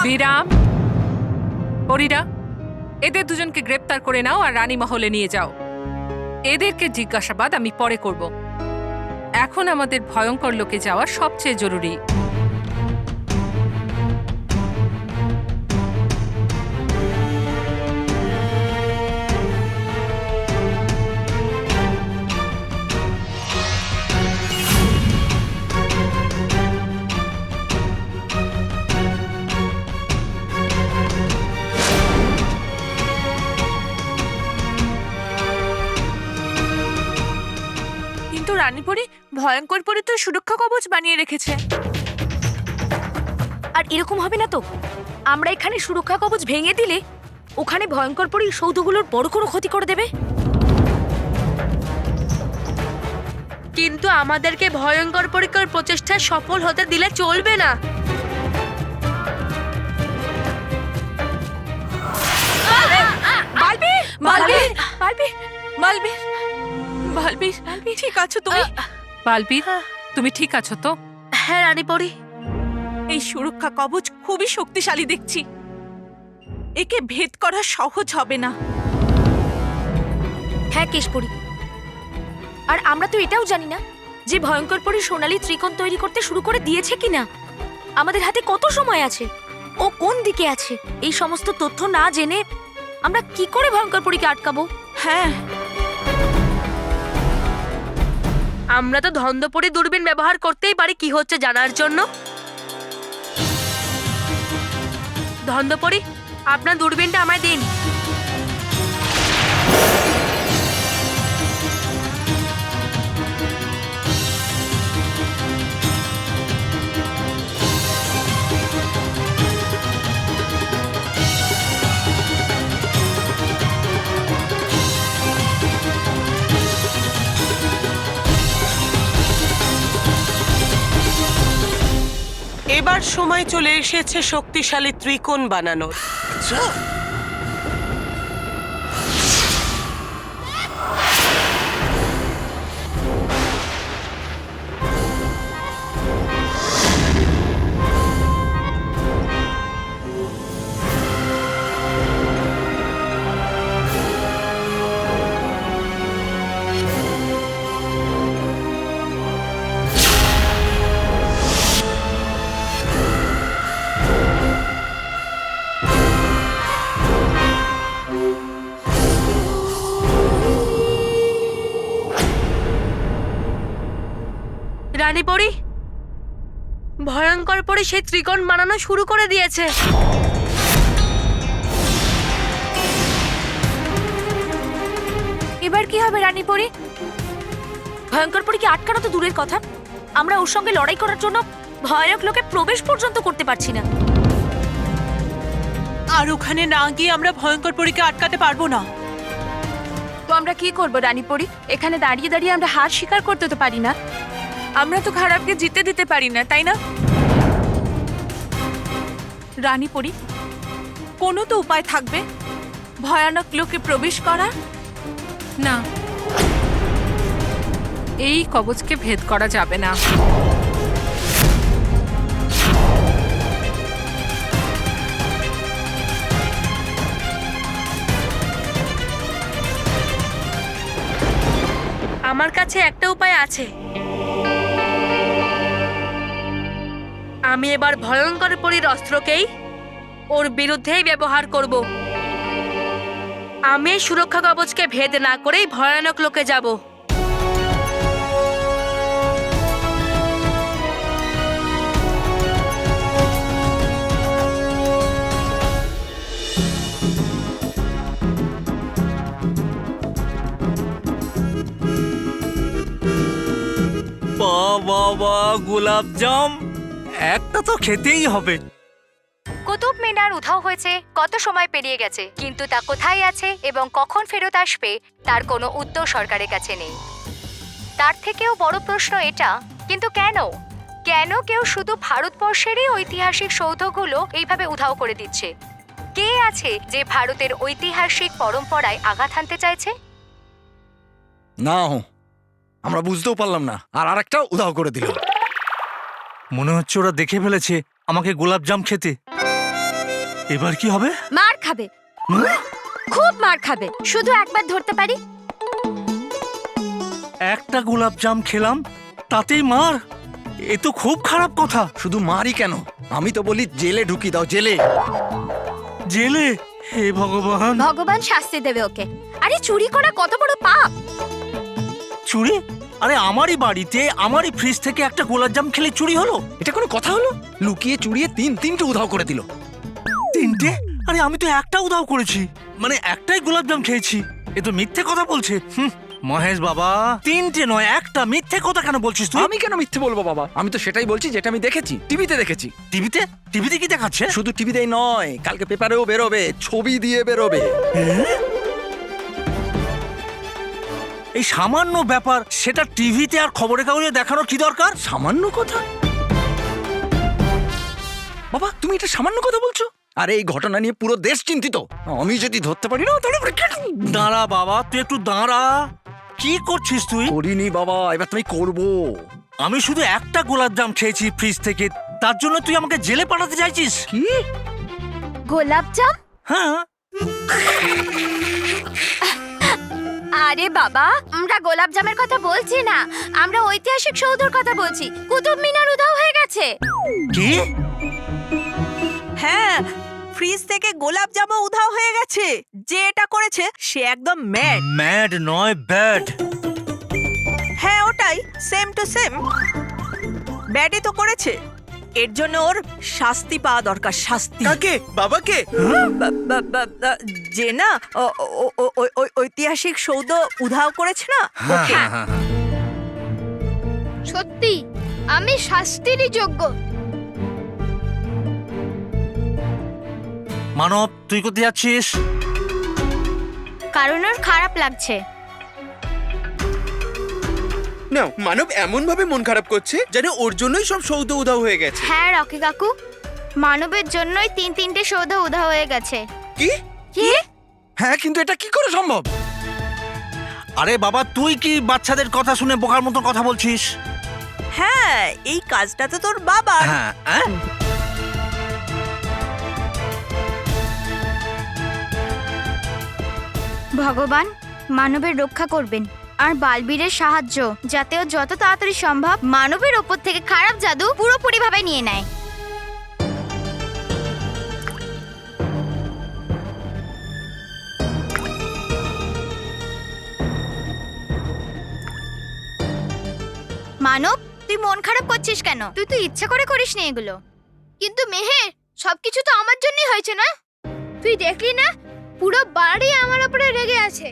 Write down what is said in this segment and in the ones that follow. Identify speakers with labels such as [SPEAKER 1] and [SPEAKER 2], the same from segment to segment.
[SPEAKER 1] বিরাম, পরীরা, এদের দুজনকে গ্রেপ্তার করে নাও আর রানী মহলে নিয়ে যাও। এদেরকে জিজ্ঞাসাবাদ আমি পরে করব। এখন আমাদের ভয়ঙ্কর লোকে যাওয়া সবচেয়ে জরুরি।
[SPEAKER 2] কিন্তু রানীপুরী, ভয়ঙ্কর পরী তো সুরক্ষা কবচ বানিয়ে রেখেছে।
[SPEAKER 3] আর এরকম হবে না তো? আমরা এখানে সুরক্ষা কবচ ভেঙে দিলে ওখানে ভয়ঙ্কর পরী সৌধগুলোর বড় কোনো ক্ষতি করে দেবে।
[SPEAKER 4] কিন্তু আমাদেরকে ভয়ঙ্কর পরীক্ষার প্রচেষ্টায় সফল হতে দিলে চলবে না।
[SPEAKER 2] বালবীর, বালবীর, বালবীর, বালবীর, বালবীর, ঠিক আছো তুমি?
[SPEAKER 1] বালবীর, তুমি ঠিক আছো তো?
[SPEAKER 4] হ্যাঁ রানীপরি।
[SPEAKER 2] এই সুরক্ষা কবচ খুবই শক্তিশালী দেখছি। একে ভেদ করা সহজ হবে না।
[SPEAKER 3] হ্যাঁ কেশপরী, আর আমরা তো এটাও জানি না যে ভয়ঙ্কর পরী সোনালী ত্রিকোণ তৈরি করতে শুরু করে দিয়েছে কিনা। আমাদের হাতে কত সময় আছে, ও কোন দিকে আছে, এই সমস্ত তথ্য না জেনে আমরা কি করে ভয়ঙ্কর পরীকে আটকাবো?
[SPEAKER 2] হ্যাঁ,
[SPEAKER 4] আমরা তো ধন্দপরি দূরবীন ব্যবহার করতেই পারি কি হচ্ছে জানার জন্য। ধন্দপরি, আপনার দূরবীনটা আমায় দিন।
[SPEAKER 5] এবার সময় চলে এসেছে শক্তিশালী ত্রিকোণ বানানোর।
[SPEAKER 4] রানীপরি, ভয়ঙ্কর পরি সেই ত্রিকোণ বানানো শুরু করে দিয়েছে।
[SPEAKER 3] এবার কি হবে রানীপরি? ভয়ঙ্কর পরীকে আটকানো তো দূরের কথা, আমরা ওর সঙ্গে লড়াই করার জন্য ভয়ানক লোকে প্রবেশ পর্যন্ত করতে পারছি না।
[SPEAKER 2] আর ওখানে না গিয়ে আমরা ভয়ঙ্কর পরীকে আটকাতে পারবো না।
[SPEAKER 6] তো আমরা কি করব রানীপরি? এখানে দাঁড়িয়ে দাঁড়িয়ে আমরা হার স্বীকার করতে তো পারি না।
[SPEAKER 2] আমরা তো খারাপকে জিতে দিতে পারি না, তাই না? রানীপরি, কোনো তো উপায় থাকবে ভয়ানক লোকে প্রবেশ করা।
[SPEAKER 1] না, এই কবচকে ভেদ করা যাবে না।
[SPEAKER 4] আমার কাছে একটা উপায় আছে। আমি এবার ভয়ঙ্কর পরীর অস্ত্রকেই ওর বিরুদ্ধেই ব্যবহার করব। আমি এই সুরক্ষা কবচকে ভেদ না করেই ভয়ানক লোকে যাব।
[SPEAKER 7] বাবা, গোলাপ জাম একটা তো খেতেই হবে।
[SPEAKER 8] কুতুব মিনার উধাও হয়েছে, কত সময় পেরিয়ে গেছে, কিন্তু তা কোথায় আছে এবং কখন ফেরত আসবে তার কোনো উত্তর সরকারের কাছে নেই। তার থেকেও বড় প্রশ্ন এটা, কিন্তু কেন কেন কেউ শুধু ভারতবর্ষেরই ঐতিহাসিক সৌধগুলো এইভাবে উধাও করে দিচ্ছে? কে আছে যে ভারতের ঐতিহাসিক পরম্পরায় আঘাত হানতে চাইছে?
[SPEAKER 7] না, আমরা বুঝতেও পারলাম না, আর আরেকটা উধাও করে দিল। মনে হচ্ছে ওরা দেখে ফেলেছে আমাকে গোলাপ জাম খেতে।
[SPEAKER 9] এবার কি হবে?
[SPEAKER 3] মার খাবে, খুব মার খাবে। শুধু একবার ধরতে পারি।
[SPEAKER 9] একটা গোলাপ জাম খেলাম তাতেই মার? এ তো খুব খারাপ কথা।
[SPEAKER 7] শুধু মারই কেন, আমি তো বলি জেলে ঢুকি দাও, জেলে।
[SPEAKER 9] জেলে? হে ভগবান!
[SPEAKER 3] ভগবান শাস্তি দেবে ওকে। আরে চুরি করা কত বড় পাপ!
[SPEAKER 9] চুরি? আরে আমারই বাড়িতে আমারই ফ্রিজ থেকে একটা গোলাপ জাম খেলে চুরি হলো?
[SPEAKER 7] এটা কোনো কথা হলো? লুকিয়ে চুরিয়ে তিনটে উধাও করে দিল।
[SPEAKER 9] 3টে? আরে আমি তো একটা উধাও করেছি, মানে একটাই গোলাপ জাম খেয়েছি। এ তো মিথ্যে কথা বলছে। মহেশ বাবা, 3টে নয় একটা, মিথ্যে কথা কেন বলছিস তুই?
[SPEAKER 7] আমি কেন মিথ্যে বলবো বাবা? আমি তো সেটাই বলছি যেটা আমি দেখেছি, টিভিতে দেখেছি।
[SPEAKER 9] টিভিতে? টিভিতে কি দেখাচ্ছে?
[SPEAKER 7] শুধু টিভিতেই নয়, কালকে পেপারেও বেরোবে, ছবি দিয়ে বেরোবে।
[SPEAKER 9] এই সামান্য ব্যাপার, সেটা টিভিতে আর খবরের কাগজে দেখানোর কি দরকার?
[SPEAKER 7] সামান্য কথা? বাবা তুমি এটা সামান্য কথা বলছো? আরে এই ঘটনা নিয়ে পুরো দেশ চিন্তিত। আমি যদি ধরতে পারি না তাহলে
[SPEAKER 9] দাঁড়া বাবা, তুই একটু দাঁড়া। কি করছিস তুই?
[SPEAKER 7] করিনি বাবা, এবার তুমি করবো।
[SPEAKER 9] আমি শুধু একটা গোলাপ জাম খেয়েছি ফ্রিজ থেকে, তার জন্য তুই আমাকে জেলে পাঠাতে চাইছিস?
[SPEAKER 7] কি?
[SPEAKER 3] গোলাপ জাম?
[SPEAKER 9] হ্যাঁ।
[SPEAKER 3] আরে বাবা, আমরা গোলাপ জামের কথা বলছি না, আমরা ঐতিহাসিক সৌধের কথা বলছি। কুতুব মিনার উধাও হয়ে গেছে।
[SPEAKER 9] কি?
[SPEAKER 2] হ্যাঁ, ফ্রিজ থেকে গোলাপ জামও উধাও হয়ে গেছে। যে এটা করেছে সে একদম ম্যাড।
[SPEAKER 9] ম্যাড নয়, ব্যাড।
[SPEAKER 2] হ্যাঁ ওটাই, সেম টু সেম। ব্যাডই তো করেছে, এর জন্য ওর শাস্তি পাওয়া দরকার। শাস্তি।
[SPEAKER 10] কাকে? বাবাকে?
[SPEAKER 2] যে না ঐতিহাসিক সৌধ উধাও করেছে না।
[SPEAKER 3] সত্যি আমি শাস্তিরই যোগ্য।
[SPEAKER 9] মানব, তুই কোথায় যাচ্ছিস?
[SPEAKER 3] কারণ ওর খারাপ লাগছে।
[SPEAKER 10] না, মানব এমন ভাবে মন খারাপ করছে যেন ওর জন্যই সব সৌদ উধাও হয়ে গেছে।
[SPEAKER 3] হ্যাঁ রকি কাকু, মানবের জন্যই তিনটে সৌধ উধাও হয়ে গেছে।
[SPEAKER 10] কি?
[SPEAKER 3] কি?
[SPEAKER 7] হ্যাঁ কিন্তু এটা কি করে সম্ভব?
[SPEAKER 9] আরে বাবা, তুই কি বাচ্চাদের কথা শুনে বোকার মতো কথা বলছিস?
[SPEAKER 2] হ্যাঁ, এই কাজটা তো তোর বাবার।
[SPEAKER 9] হ্যাঁ, হ্যাঁ?
[SPEAKER 3] ভগবান মানবের রক্ষা করবেন আর বালবীরের সাহায্য, যাতে ও যত তাড়াতাড়ি সম্ভব মানবের ওপর থেকে খারাপ জাদু পুরোপুরিভাবে নিয়ে নেয়। মানব, তুই মন খারাপ করছিস কেন? তুই তো ইচ্ছা করে করিসনি এগুলো। কিন্তু মেহের, সবকিছু তো আমার জন্যই হয়েছে না? তুই দেখলি না, পুরো বাড়ি আমার উপরে রেগে আছে।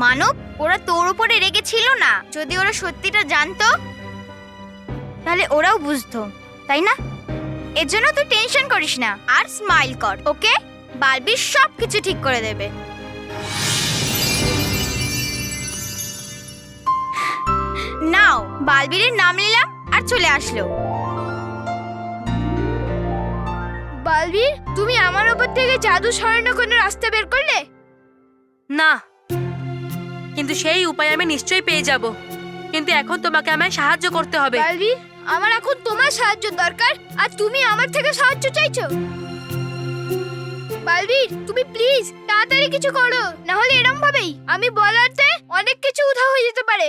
[SPEAKER 3] মানব, ওরা তোর উপরে রেগে ছিল না। যদি ওরা সত্যিটা জানতো তাহলে ওরাও বুঝতো, তাই না? এর জন্য তুই টেনশন করিস না আর স্মাইল কর, ওকে? বালবীর সবকিছু ঠিক করে দেবে। নাও, বালবীরের নাম নিলাম আর চলে আসলো। বালবীর, তুমি আমার উপর থেকে জাদু সরানোর কোনো রাস্তা বের করলে?
[SPEAKER 4] না, কিন্তু সেই উপায় আমি নিশ্চয়ই পেয়ে যাব। কিন্তু এখন তোমাকে আমায় সাহায্য করতে হবে।
[SPEAKER 3] বালবীর, আমার এখন তোমার সাহায্য দরকার আর তুমি আমার থেকে সাহায্য চাইছো। বালবীর, তুমি প্লিজ তাড়াতাড়ি কিছু করো, না হলে এরকম ভাবেই আমি বলাতে অনেক কিছু উধাও হয়ে যেতে পারে।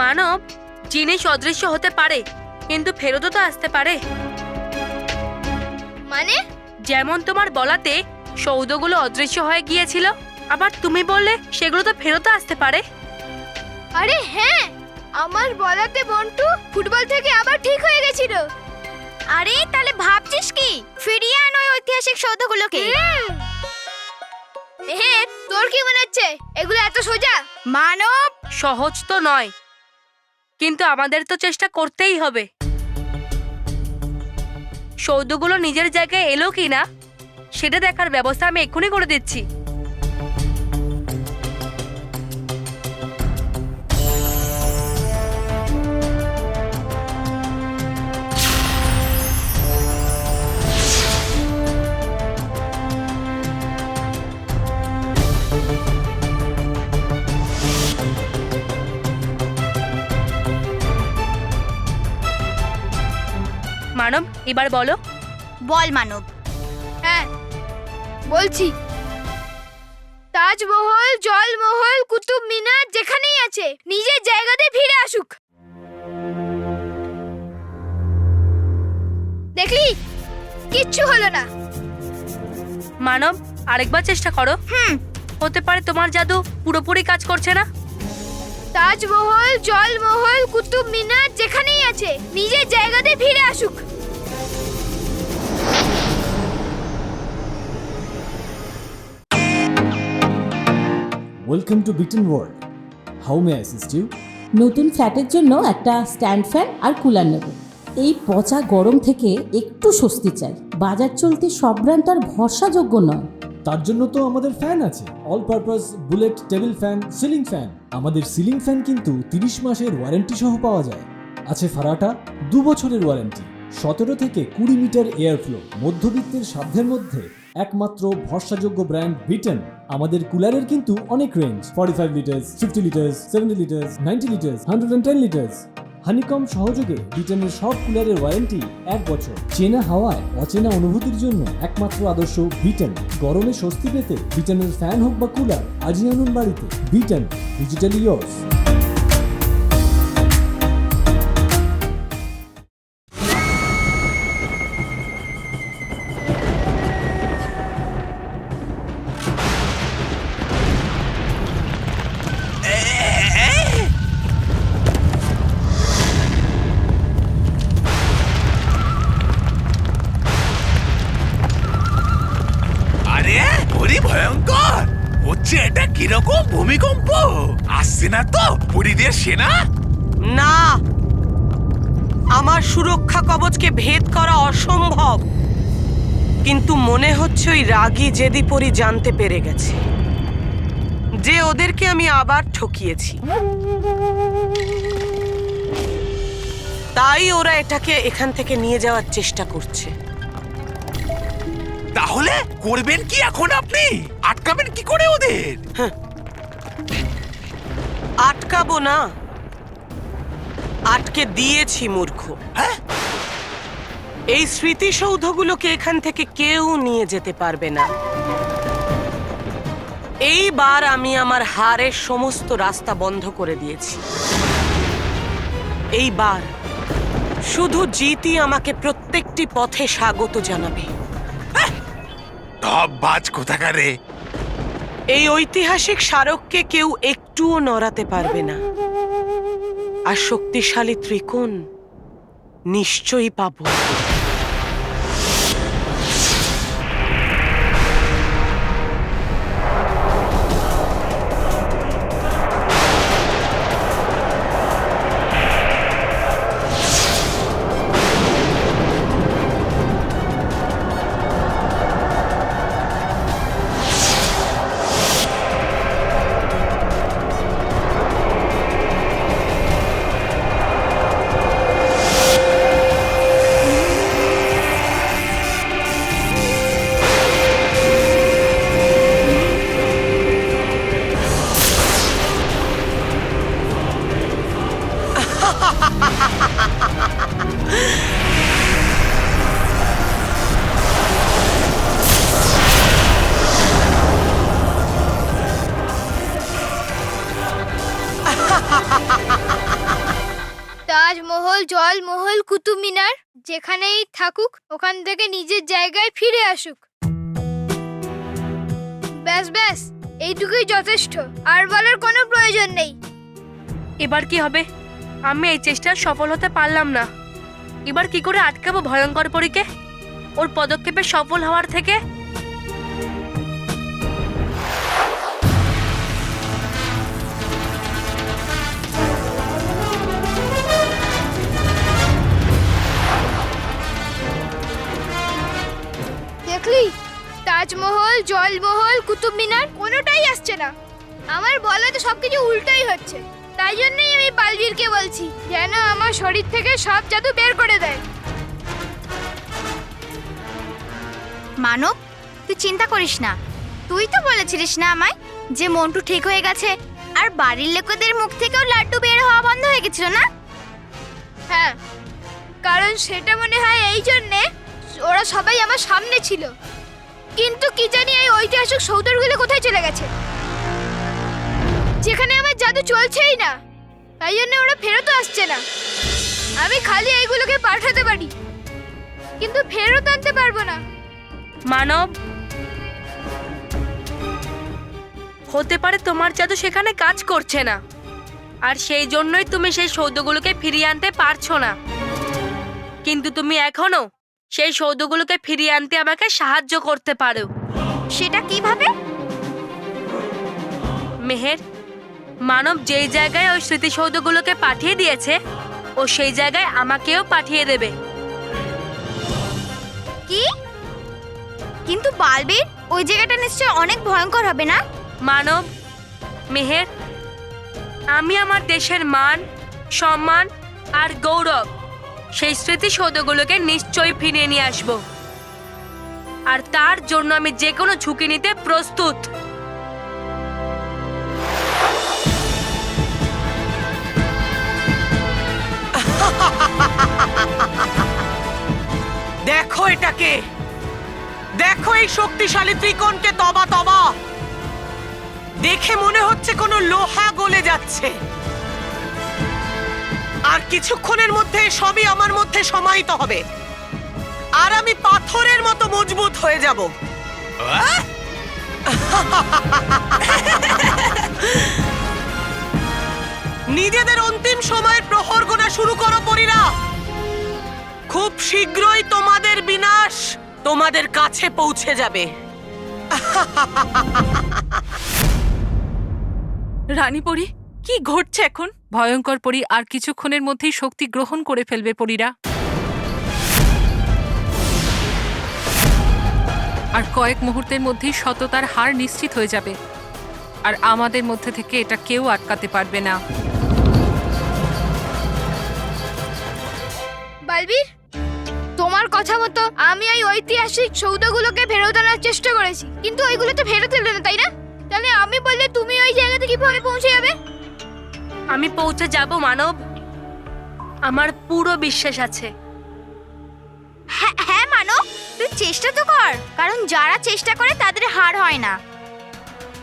[SPEAKER 4] মানব, জিনিস অদৃশ্য হতে পারে কিন্তু ফেরতও তো আসতে পারে।
[SPEAKER 3] মানে?
[SPEAKER 4] যেমন তোমার বলাতে সৌধগুলো অদৃশ্য হয়ে গিয়েছিল, আবার তুমি বললে সেগুলো তো ফেরতও আসতে পারে।
[SPEAKER 3] আরে হ্যাঁ, আমার বলাতে বন্টু ফুটবল থেকে আবার ঠিক হয়ে গেছিল। আরে তাহলে ভাবছিস কি? ফিরিয়ে আনো ওই ঐতিহাসিক সৌধগুলোকে। হ্যাঁ, তোর কি মনে হচ্ছে এগুলো এত সোজা? মানব,
[SPEAKER 4] সহজ তো নয়, কিন্তু আমাদের তো চেষ্টা করতেই হবে। সৌধগুলো নিজের জায়গায় এলো কিনা সেটা দেখার ব্যবস্থা আমি এক্ষুনি করে দিচ্ছি। মানব, এবার বলো
[SPEAKER 8] বল মানব।
[SPEAKER 6] হ্যাঁ বলছি, তাজমহল, জলমহল, কুতুব মিনার যেখানেই আছে নিজের জায়গাতে ফিরে আসুক। দেখলি, কিচ্ছু হলো না।
[SPEAKER 4] মানব, আরেকবার চেষ্টা করো। হতে পারে তোমার জাদু পুরোপুরি কাজ করছে না।
[SPEAKER 6] তাজমহল, জলমহল, কুতুব মিনার যেখানেই আছে নিজের জায়গাতে ফিরে আসুক।
[SPEAKER 11] ওয়েলকাম টু বিটেন world. How may assist you?
[SPEAKER 12] নতুন ফ্ল্যাটের জন্য একটা স্ট্যান্ড ফ্যান আর কুলার নেব। এই পচা গরম থেকে একটু স্বস্তি চাই। বাজার চলতে সব ব্র্যান্ড তো আর ভরসাযোগ্য নয়।
[SPEAKER 11] তার জন্য তো আমাদের ফ্যান আছে, all purpose bullet table fan, ceiling fan. আমাদের সিলিং ফ্যান কিন্তু 30 মাসের ওয়ারেন্টি সহ পাওয়া যায়। আছে ফারাটা 2 বছরের ওয়ারেন্টি, 17 থেকে 20 মিটার এয়ার ফ্লো, মধ্যবিত্তের সাধ্যের মধ্যে একমাত্র ভরসাযোগ্য ব্র্যান্ড বিটেন। আমাদের কুলারের কিন্তু অনেক range, 45 litres, 50 litres, 70 litres, 90 litres, 110 litres. Honeycomb সহযোগে বিটেনের সব কুলারের ওয়ারেন্টি 1 বছর। চেনা হাওয়ায় অচেনা অনুভূতির জন্য একমাত্র আদর্শ বিটেন। গরমে স্বস্তি পেতে বিটেনের ফ্যান হোক বা কুলার আজই আনুন বাড়িতে। Beaten, digitally yours.
[SPEAKER 9] আরে ওরে ভয়ঙ্কর হচ্ছে, এটা কিরকম ভূমিকম্প আসছে না তো পরিদের সেনা?
[SPEAKER 5] না, আমার সুরক্ষা কবচকে ভেদ করা অসম্ভব। কিন্তু মনে হচ্ছে ওই রাগী জেদি পরি জানতে পেরে গেছে যে ওদেরকে আমি আবার ঠকিয়েছি। তাই ওরা এটাকে এখান থেকে নিয়ে যাওয়ার চেষ্টা করছে।
[SPEAKER 9] তাহলে করবেন কি এখন আপনি? আটকাবেন কি করে ওদের?
[SPEAKER 5] আটকাবো না, আটকে দিয়েছি মূর্খ।
[SPEAKER 9] হ্যাঁ?
[SPEAKER 5] এই স্মৃতিসৌধগুলোকে এখান থেকে কেউ নিয়ে যেতে পারবে না। এইবার আমি আমার হারের সমস্ত রাস্তা বন্ধ করে দিয়েছি। এইবার শুধু জিতই আমাকে প্রত্যেকটি পথে স্বাগত জানাবে।
[SPEAKER 9] বাজ কোথাকারে!
[SPEAKER 5] এই ঐতিহাসিক স্মারককে কেউ একটুও নড়াতে পারবে না। আর শক্তিশালী ত্রিকোণ নিশ্চয়ই পাবো।
[SPEAKER 6] তাজমহল, জলমহল, কুতুব মিনার যেখানেই থাকুক ওখান থেকে নিজের জায়গায় ফিরে আসুক। ব্যাস ব্যাস, এইটুকুই যথেষ্ট, আর বলার কোনো প্রয়োজন নেই।
[SPEAKER 4] এবার কি হবে? আমি এই চেষ্টায় সফল হতে পারলাম না। এবার কি করে আটকাবো ভয়ঙ্কর পরীকে ওর পদক্ষেপে সফল হওয়ার থেকে?
[SPEAKER 6] দেখলি, তাজমহল, জলমহল, কুতুব মিনার কোনোটাই আসছে না। আমার বলা তো সবকিছু উল্টোই হচ্ছে। তাই জন্যই আমি বালবীরকে বলছি যেন আমার শরীর থেকে সব জাদু বের করে দেয়।
[SPEAKER 8] মানব, তুই চিন্তা করিস না। তুই তো বলেছিলিস না আমায় যে মন্টু ঠিক হয়ে গেছে, আর বাড়ির লোকেদের মুখ থেকেও লাড্ডু বের হওয়া বন্ধ হয়ে গেছিল না?
[SPEAKER 6] হ্যাঁ, কারণ সেটা মনে হয় এই জন্যে ওরা সবাই আমার সামনে ছিল, কিন্তু কি জানি এই ঐতিহাসিক সৌধগুলো কোথায় চলে গেছে, যেখানে আমার জাদু চলছেই না। তাই জন্য ওরা ফেরত আসছে না। আমি খালি এইগুলোকে পাঠাতে পারি, কিন্তু ফেরত আনতে পারবো না।
[SPEAKER 4] মানব, হতে পারে তোমার জাদু সেখানে কাজ করছে না, আর সেই জন্যই তুমি সেই সৌধগুলোকে ফিরিয়ে আনতে পারছো না। কিন্তু তুমি এখনো সেই সৌধগুলোকে ফিরিয়ে আনতে আমাকে সাহায্য করতে পারো।
[SPEAKER 3] সেটা কিভাবে?
[SPEAKER 4] মেহের, মানব যেই জায়গায় ওই স্মৃতিসৌধগুলোকে পাঠিয়ে দিয়েছে, ও সেই জায়গায় আমাকেও পাঠিয়ে দেবে।
[SPEAKER 3] কি? কিন্তু বালবীর, ওই জায়গাটা নিশ্চয় অনেক ভয়ঙ্কর হবে না?
[SPEAKER 4] মানব, মেহের, আমি আমার দেশের মান, সম্মান আর গৌরব সেই স্মৃতিসৌধগুলোকে নিশ্চয়ই ফিরিয়ে নিয়ে আসব, আর তার জন্য আমি যে কোনো ঝুঁকি নিতে প্রস্তুত।
[SPEAKER 5] দেখো এটাকে, দেখো এই শক্তিশালী ত্রিকোণকে। তবা তবা, দেখে মনে হচ্ছে কোনো লোহা গলে যাচ্ছে, আর কিছুক্ষণের মধ্যে সবই আমার মধ্যে সমাহিত হবে, আর আমি পাথরের মতো মজবুত হয়ে যাব। নিজেদের অন্তিম সময়ের প্রহর গোনা শুরু করো পরীরা। খুব শীঘ্রই তোমাদের বিনাশ তোমাদের কাছে পৌঁছে যাবে।
[SPEAKER 1] রানী পরী, কি ঘটছে এখন? ভয়ঙ্কর পরী আর কিছুক্ষণের মধ্যেই শক্তি গ্রহণ করে ফেলবে পরীরা, আর কয়েক মুহূর্তের মধ্যেই সততার হার নিশ্চিত হয়ে যাবে, আর আমাদের মধ্যে থেকে এটা কেউ আটকাতে পারবে না।
[SPEAKER 6] বালবীর, তোমার কথা মতো আমি ওই ঐতিহাসিক সৌধগুলোকে ফেরত আনার চেষ্টা করেছি, কিন্তু ওইগুলো তো ফেরত এলো না, তাই না? তাহলে আমি বললে তুমি ওই জায়গাতে কিভাবে পৌঁছে যাবে?
[SPEAKER 4] আমি পৌঁছে যাব মানব, আমার পুরো বিশ্বাস আছে।
[SPEAKER 3] হ্যাঁ মানব, তুই চেষ্টা তো কর, কারণ যারা চেষ্টা করে তাদের হার হয় না।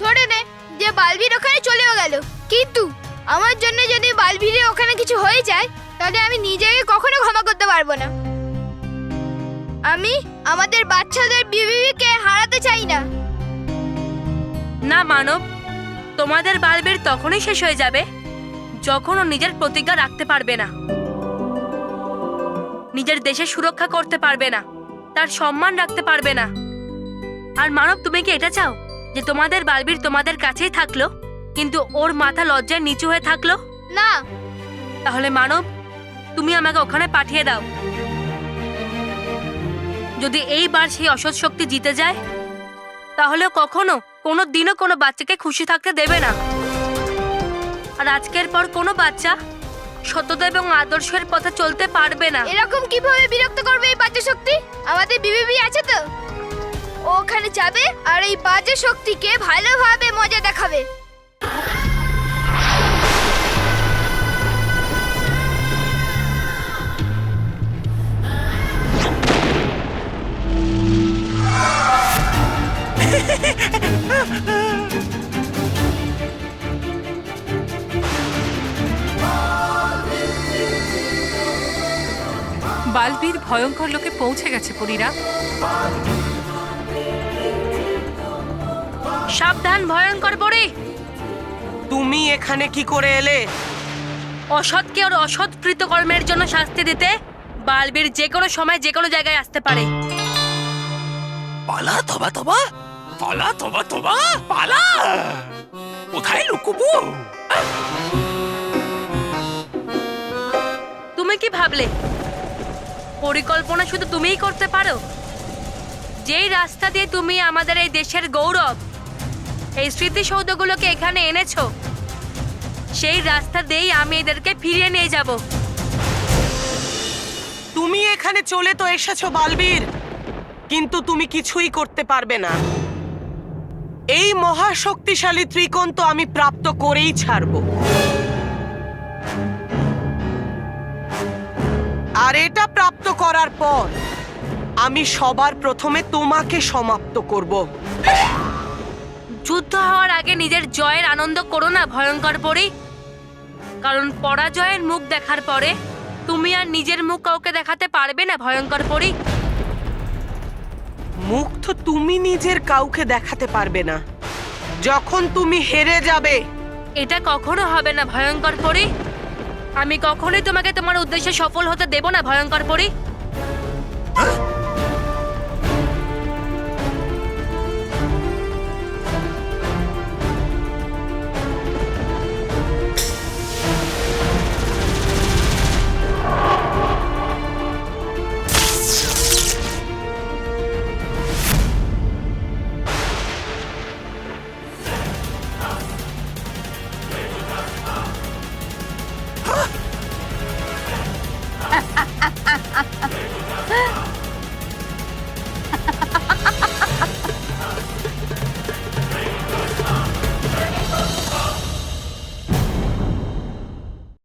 [SPEAKER 6] ধরে নে যে বালবীর ওখানে চলেও গেল, কিন্তু আমার জন্য যদি বালবীরের ওখানে কিছু হয়ে যায়, তাহলে আমি নিজেকে কখনো ক্ষমা করতে পারবো না। আমি আমাদের বাচ্চাদের বিবিকে হারাতে চাই না।
[SPEAKER 4] না মানব, তোমাদের বালবীর তখনই শেষ হয়ে যাবে যখন ও নিজের প্রতিজ্ঞা রাখতে পারবে না, নিজের দেশের সুরক্ষা করতে পারবে না, তার সম্মান রাখতে পারবে না। আর মানব, তুমি কি এটা চাও যে তোমাদের বালবীর তোমাদের কাছেই থাকলো, কিন্তু ওর মাথা লজ্জায় নিচু হয়ে থাকলো?
[SPEAKER 6] না।
[SPEAKER 4] তাহলে মানব, তুমি আমাকে ওখানে পাঠিয়ে দাও। যদি এইবার সেই অসৎ শক্তি জিতে যায়, তাহলে কখনো কোনো দিনও কোনো বাচ্চাকে খুশি থাকতে দেবে না। আর আজকের পর কোনো বাচ্চা সততা এবং আদর্শের পথে চলতে পারবে না।
[SPEAKER 6] এরকম কিভাবে বিরক্ত করবে এই বাজে শক্তি? আমাদের বিবিবি আছে তো, ও ওখানে যাবে আর এই বাজে শক্তিকে ভালোভাবে মজা দেখাবে।
[SPEAKER 1] বালবীর ভয়ঙ্কর লোকে পৌঁছে গেছে পরীরা।
[SPEAKER 4] সাবধান ভয়ঙ্কর পরী,
[SPEAKER 5] তুমি এখানে কি করে এলে?
[SPEAKER 4] অসৎকে ওর অসৎ কৃতকর্মের জন্য শাস্তি দিতে বালবীর যে কোনো সময় যে কোনো জায়গায় আসতে পারে।
[SPEAKER 9] পালা তবা তবা, পালা তবা তবা, পালা। কোথায় লুকুবো?
[SPEAKER 4] তুমি কি ভাবলে পরিকল্পনা শুধু তুমিই করতে পারো? যেই রাস্তা দিয়ে তুমি আমাদের এই দেশের গৌরব, এই স্মৃতিসৌধগুলোকে এখানে এনেছো, সেই রাস্তা দিয়েই আমি এদেরকে ফিরিয়ে নিয়ে যাব।
[SPEAKER 5] তুমি এখানে চলে তো এসেছো বালবীর, কিন্তু তুমি কিছুই করতে পারবে না। এই মহাশক্তিশালী ত্রিকোণ তো আমি প্রাপ্ত করেই ছাড়ব, আর এটা প্রাপ্ত করার পর আমি সবার প্রথমে তোমাকে সমাপ্ত করব।
[SPEAKER 4] যুদ্ধ হওয়ার আগে নিজের জয়ের আনন্দ করো না ভয়ঙ্কর পরি, কারণ পরাজয়ের মুখ দেখার পরে তুমি আর নিজের মুখ কাউকে দেখাতে পারবে না ভয়ঙ্কর পরি।
[SPEAKER 5] মুখ তো তুমি নিজের কাউকে দেখাতে পারবে না যখন তুমি হেরে যাবে।
[SPEAKER 4] এটা কখনো হবে না ভয়ঙ্কর পরি। আমি কখনোই তোমাকে তোমার উদ্দেশ্যে সফল হতে দেব না ভয়ঙ্কর পরি।